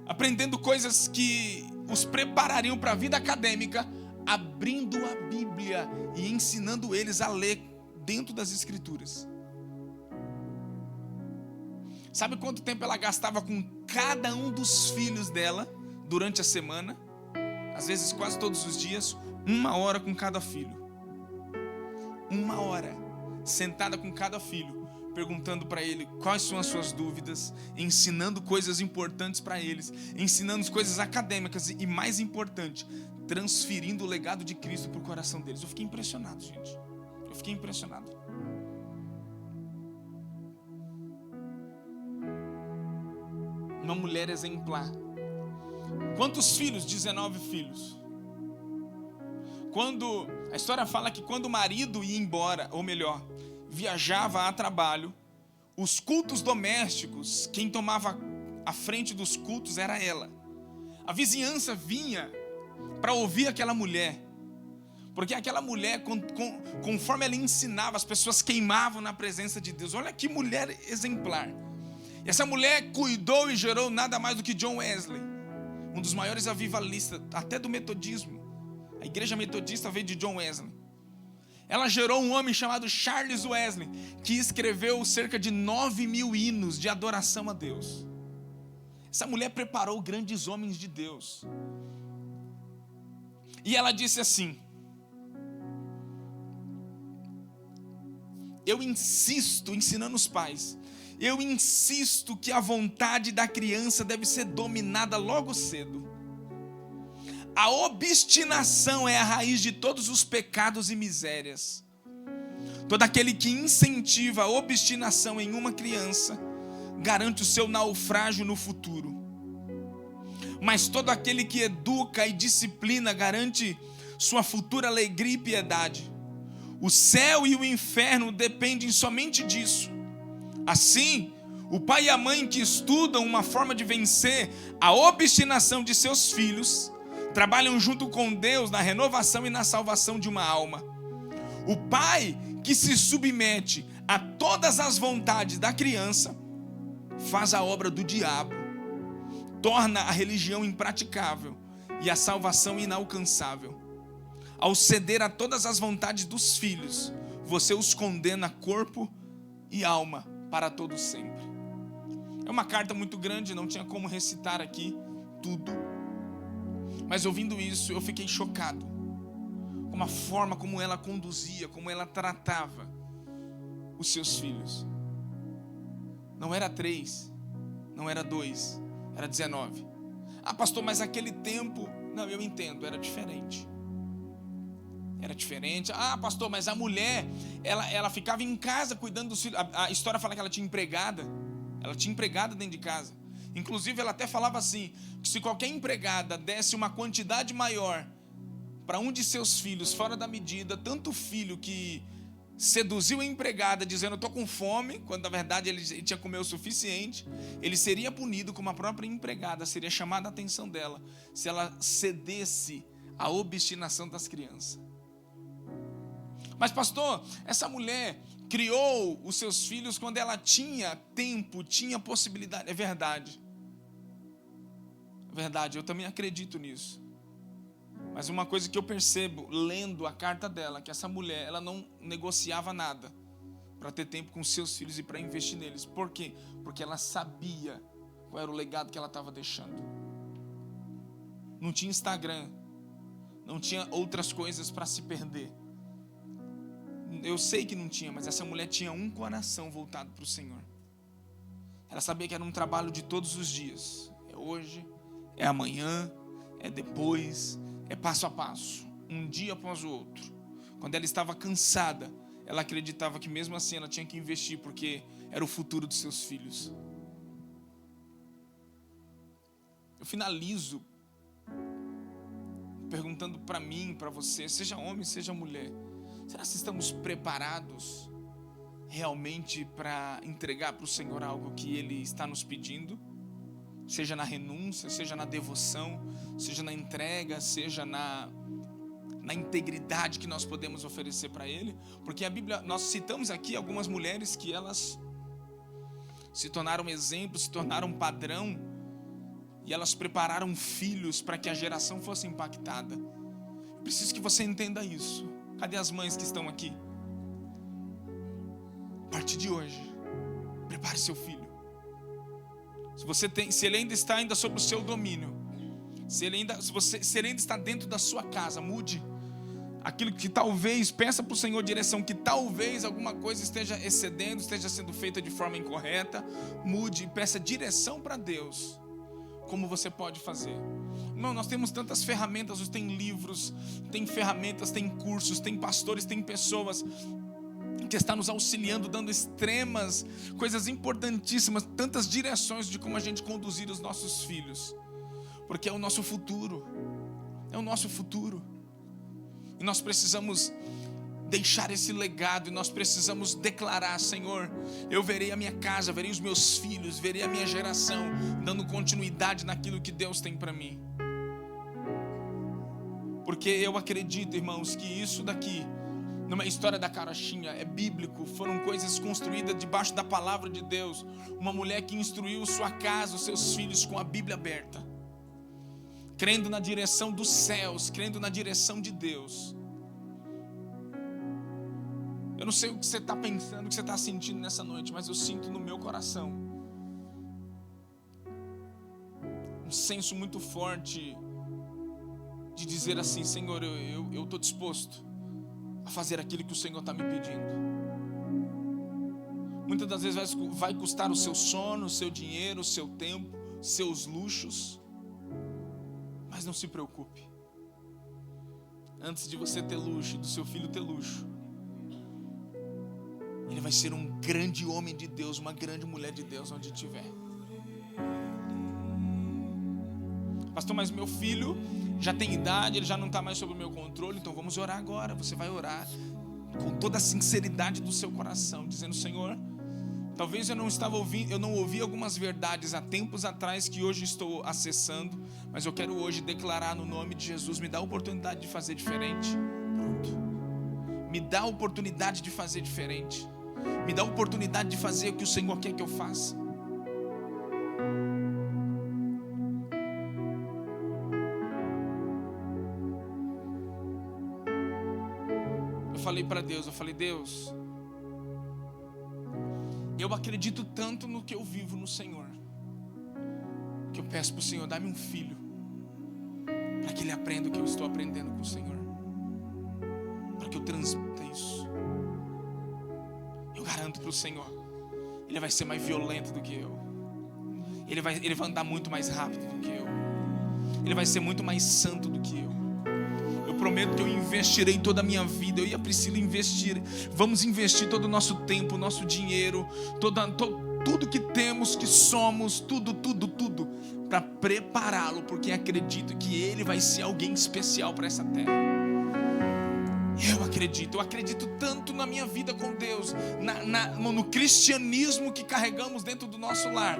aprendendo coisas que os preparariam para a vida acadêmica, abrindo a Bíblia e ensinando eles a ler dentro das Escrituras. Sabe quanto tempo ela gastava com cada um dos filhos dela durante a semana? Às vezes quase todos os dias, 1 hora com cada filho. 1 hora, sentada com cada filho, perguntando para ele quais são as suas dúvidas, ensinando coisas importantes para eles, ensinando coisas acadêmicas e, mais importante, transferindo o legado de Cristo para o coração deles. Eu fiquei impressionado, gente. Eu fiquei impressionado. Uma mulher exemplar. Quantos filhos? 19 filhos. Quando a história fala que quando o marido ia embora, ou melhor, viajava a trabalho, os cultos domésticos, quem tomava a frente dos cultos era ela. A vizinhança vinha para ouvir aquela mulher, porque aquela mulher, conforme ela ensinava, as pessoas queimavam na presença de Deus. Olha que mulher exemplar. E essa mulher cuidou e gerou nada mais do que John Wesley, um dos maiores avivalistas, até do metodismo. A igreja metodista veio de John Wesley. Ela gerou um homem chamado Charles Wesley, que escreveu cerca de 9.000 hinos de adoração a Deus. Essa mulher preparou grandes homens de Deus. E ela disse assim: eu insisto, ensinando os pais, eu insisto que a vontade da criança deve ser dominada logo cedo. A obstinação é a raiz de todos os pecados e misérias. Todo aquele que incentiva a obstinação em uma criança garante o seu naufrágio no futuro. Mas todo aquele que educa e disciplina garante sua futura alegria e piedade. O céu e o inferno dependem somente disso. Assim, o pai e a mãe que estudam uma forma de vencer a obstinação de seus filhos trabalham junto com Deus na renovação e na salvação de uma alma. O pai que se submete a todas as vontades da criança faz a obra do diabo, torna a religião impraticável e a salvação inalcançável. Ao ceder a todas as vontades dos filhos, você os condena corpo e alma para todo sempre. É uma carta muito grande, não tinha como recitar aqui tudo. Mas ouvindo isso, eu fiquei chocado com a forma como ela conduzia, como ela tratava os seus filhos. Não era 3, não era 2, era 19. Ah, pastor, mas aquele tempo... Não, eu entendo, era diferente. Era diferente. Ah, pastor, mas a mulher, ela ficava em casa cuidando dos filhos. A história fala que ela tinha empregada. Ela tinha empregada dentro de casa. Inclusive, ela até falava assim, que se qualquer empregada desse uma quantidade maior para um de seus filhos, fora da medida, tanto filho que seduziu a empregada dizendo: eu estou com fome, quando na verdade ele tinha comido o suficiente, ele seria punido como a própria empregada, seria chamada a atenção dela se ela cedesse à obstinação das crianças. Mas pastor, essa mulher criou os seus filhos quando ela tinha tempo, tinha possibilidade. É verdade. É verdade, eu também acredito nisso. Mas uma coisa que eu percebo, lendo a carta dela, que essa mulher, ela não negociava nada para ter tempo com seus filhos e para investir neles. Por quê? Porque ela sabia qual era o legado que ela estava deixando. Não tinha Instagram, não tinha outras coisas para se perder. Eu sei que não tinha, mas essa mulher tinha um coração voltado para o Senhor. Ela sabia que era um trabalho de todos os dias. É hoje, é amanhã, é depois, é passo a passo, um dia após o outro. Quando ela estava cansada, ela acreditava que mesmo assim ela tinha que investir, porque era o futuro dos seus filhos. Eu finalizo perguntando para mim, para você, seja homem, seja mulher, será que estamos preparados realmente para entregar para o Senhor algo que Ele está nos pedindo? Seja na renúncia, seja na devoção, seja na entrega, seja na integridade que nós podemos oferecer para Ele. Porque a Bíblia, nós citamos aqui algumas mulheres que elas se tornaram exemplo, se tornaram padrão, e elas prepararam filhos para que a geração fosse impactada. Eu preciso que você entenda isso. Cadê as mães que estão aqui? A partir de hoje, prepare seu filho. Se ele ainda está sob o seu domínio, se ele ainda está dentro da sua casa, mude aquilo que talvez, peça para o Senhor direção, que talvez alguma coisa esteja excedendo, esteja sendo feita de forma incorreta. Mude e peça direção para Deus, como você pode fazer. Não, nós temos tantas ferramentas, tem livros, tem ferramentas, tem cursos, tem pastores, tem pessoas que estão nos auxiliando, dando extremas, coisas importantíssimas, tantas direções de como a gente conduzir os nossos filhos, porque é o nosso futuro, e nós precisamos deixar esse legado, e nós precisamos declarar: Senhor, eu verei a minha casa, verei os meus filhos, verei a minha geração, dando continuidade naquilo que Deus tem para mim, porque eu acredito, irmãos, que isso daqui não é história da carochinha, é bíblico. Foram coisas construídas debaixo da palavra de Deus. Uma mulher que instruiu sua casa, os seus filhos, com a Bíblia aberta, crendo na direção dos céus, crendo na direção de Deus. Eu não sei o que você está pensando, o que você está sentindo nessa noite, mas eu sinto no meu coração um senso muito forte de dizer assim: Senhor, eu estou disposto a fazer aquilo que o Senhor está me pedindo. Muitas das vezes vai custar o seu sono, o seu dinheiro, o seu tempo, seus luxos, mas não se preocupe. Antes de você ter luxo e do seu filho ter luxo, ele vai ser um grande homem de Deus, uma grande mulher de Deus onde estiver. Pastor, mas meu filho já tem idade, ele já não está mais sob o meu controle. Então vamos orar agora. Você vai orar com toda a sinceridade do seu coração, dizendo: Senhor, talvez eu não ouvi algumas verdades há tempos atrás que hoje estou acessando, mas eu quero hoje declarar no nome de Jesus: me dá a oportunidade de fazer diferente. Pronto. Me dá a oportunidade de fazer diferente. Me dá a oportunidade de fazer o que o Senhor quer que eu faça. Eu falei para Deus, Deus, eu acredito tanto no que eu vivo no Senhor, que eu peço para o Senhor: dá-me um filho, para que ele aprenda o que eu estou aprendendo com o Senhor, para que eu transmita isso. Eu garanto para o Senhor, ele vai ser mais violento do que eu, ele vai andar muito mais rápido do que eu, ele vai ser muito mais santo do que eu. Eu prometo que eu investirei toda a minha vida. Eu e a Priscila vamos investir todo o nosso tempo, nosso dinheiro, tudo que temos, que somos, tudo, para prepará-lo, porque acredito que ele vai ser alguém especial para essa terra. Eu acredito tanto na minha vida com Deus, no cristianismo que carregamos dentro do nosso lar,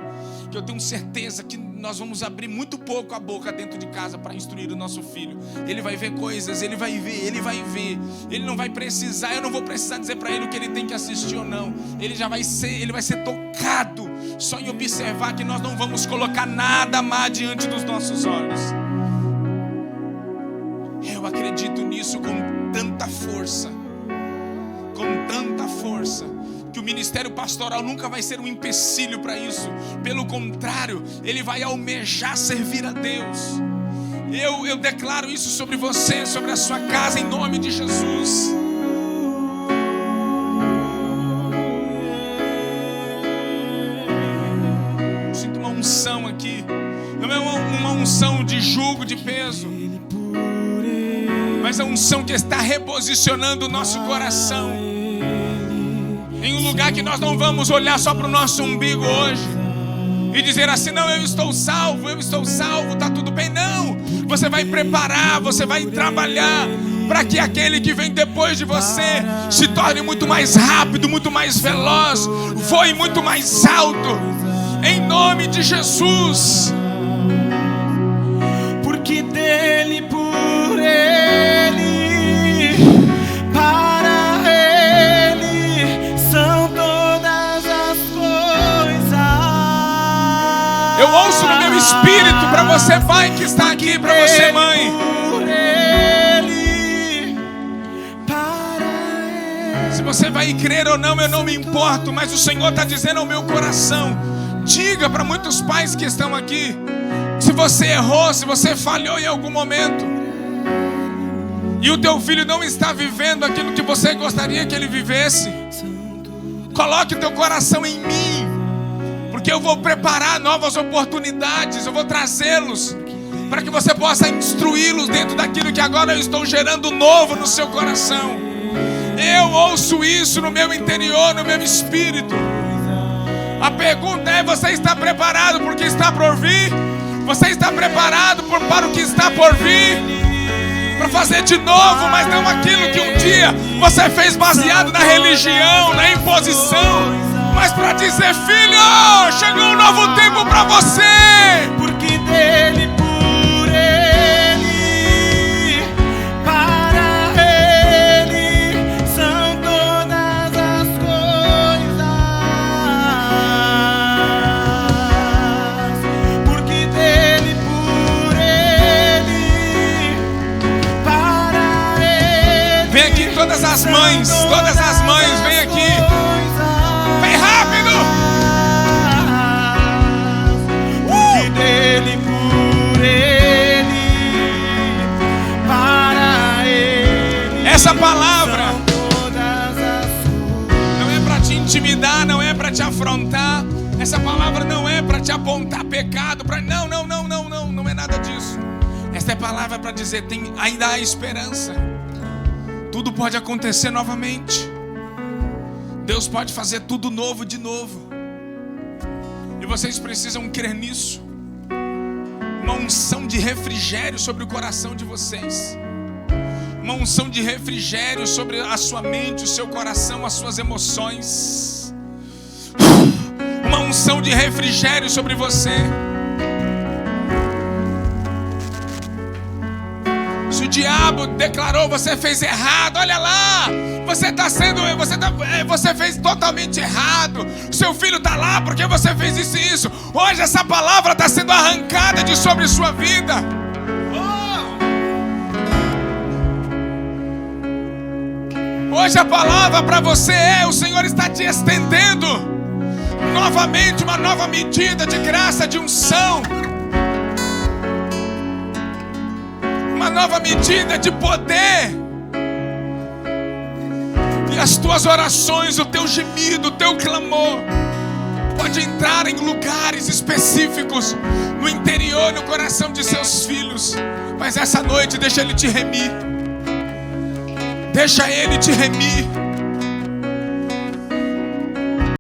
que eu tenho certeza que nós vamos abrir muito pouco a boca dentro de casa para instruir o nosso filho. Ele vai ver coisas, ele vai ver, ele não vai precisar, eu não vou precisar dizer para ele o que ele tem que assistir ou não. Ele vai ser tocado só em observar que nós não vamos colocar nada má diante dos nossos olhos. Eu acredito nisso com tanta força, que o ministério pastoral nunca vai ser um empecilho para isso. Pelo contrário, ele vai almejar servir a Deus. Eu declaro isso sobre você, sobre a sua casa, em nome de Jesus. Sinto uma unção aqui. Não é uma unção de jugo, de peso, mas a unção que está reposicionando o nosso coração em um lugar que nós não vamos olhar só para o nosso umbigo hoje e dizer assim: não, eu estou salvo, tá tudo bem. Não, você vai preparar, você vai trabalhar para que aquele que vem depois de você se torne muito mais rápido, muito mais veloz, voe muito mais alto, em nome de Jesus. Porque dele, por ele, para ele são todas as coisas. Eu ouço no meu espírito para você, pai que está aqui, para você, mãe. Por ele, para ele. Se você vai crer ou não, eu não me importo, mas o Senhor está dizendo ao meu coração: diga para muitos pais que estão aqui, se você errou, se você falhou em algum momento, e o teu filho não está vivendo aquilo que você gostaria que ele vivesse, coloque o teu coração em mim, porque eu vou preparar novas oportunidades, eu vou trazê-los, para que você possa instruí-los dentro daquilo que agora eu estou gerando novo no seu coração. Eu ouço isso no meu interior, no meu espírito. A pergunta é: você está preparado para o que está por vir? Você está preparado para o que está por vir? Para fazer de novo, mas não aquilo que um dia você fez baseado na religião, na imposição, mas para dizer: filho, chegou um novo tempo para você. Porque dele, por ele, para ele são todas as coisas. Porque dele, por ele, para ele. Vem aqui todas as mães, vem aqui. Vem rápido. Porque dele, por ele, para ele. Essa palavra não é para te intimidar, não é para te afrontar. Essa palavra não é para te apontar pecado, não é nada disso. Essa palavra é para dizer: ainda há esperança. Tudo pode acontecer novamente. Deus pode fazer tudo novo de novo. E vocês precisam crer nisso. Uma unção de refrigério sobre o coração de vocês. Uma unção de refrigério sobre a sua mente, o seu coração, as suas emoções. Uma unção de refrigério sobre você. Se o diabo declarou: você fez errado, olha lá, você fez totalmente errado, seu filho está lá porque você fez isso e isso. Hoje essa palavra está sendo arrancada de sobre sua vida. Hoje a palavra para você é: o Senhor está te estendendo novamente uma nova medida de graça, de unção, uma nova medida de poder. E as tuas orações, o teu gemido, o teu clamor pode entrar em lugares específicos no interior, no coração de seus filhos. Mas essa noite deixa Ele te remir. Deixa Ele te remir.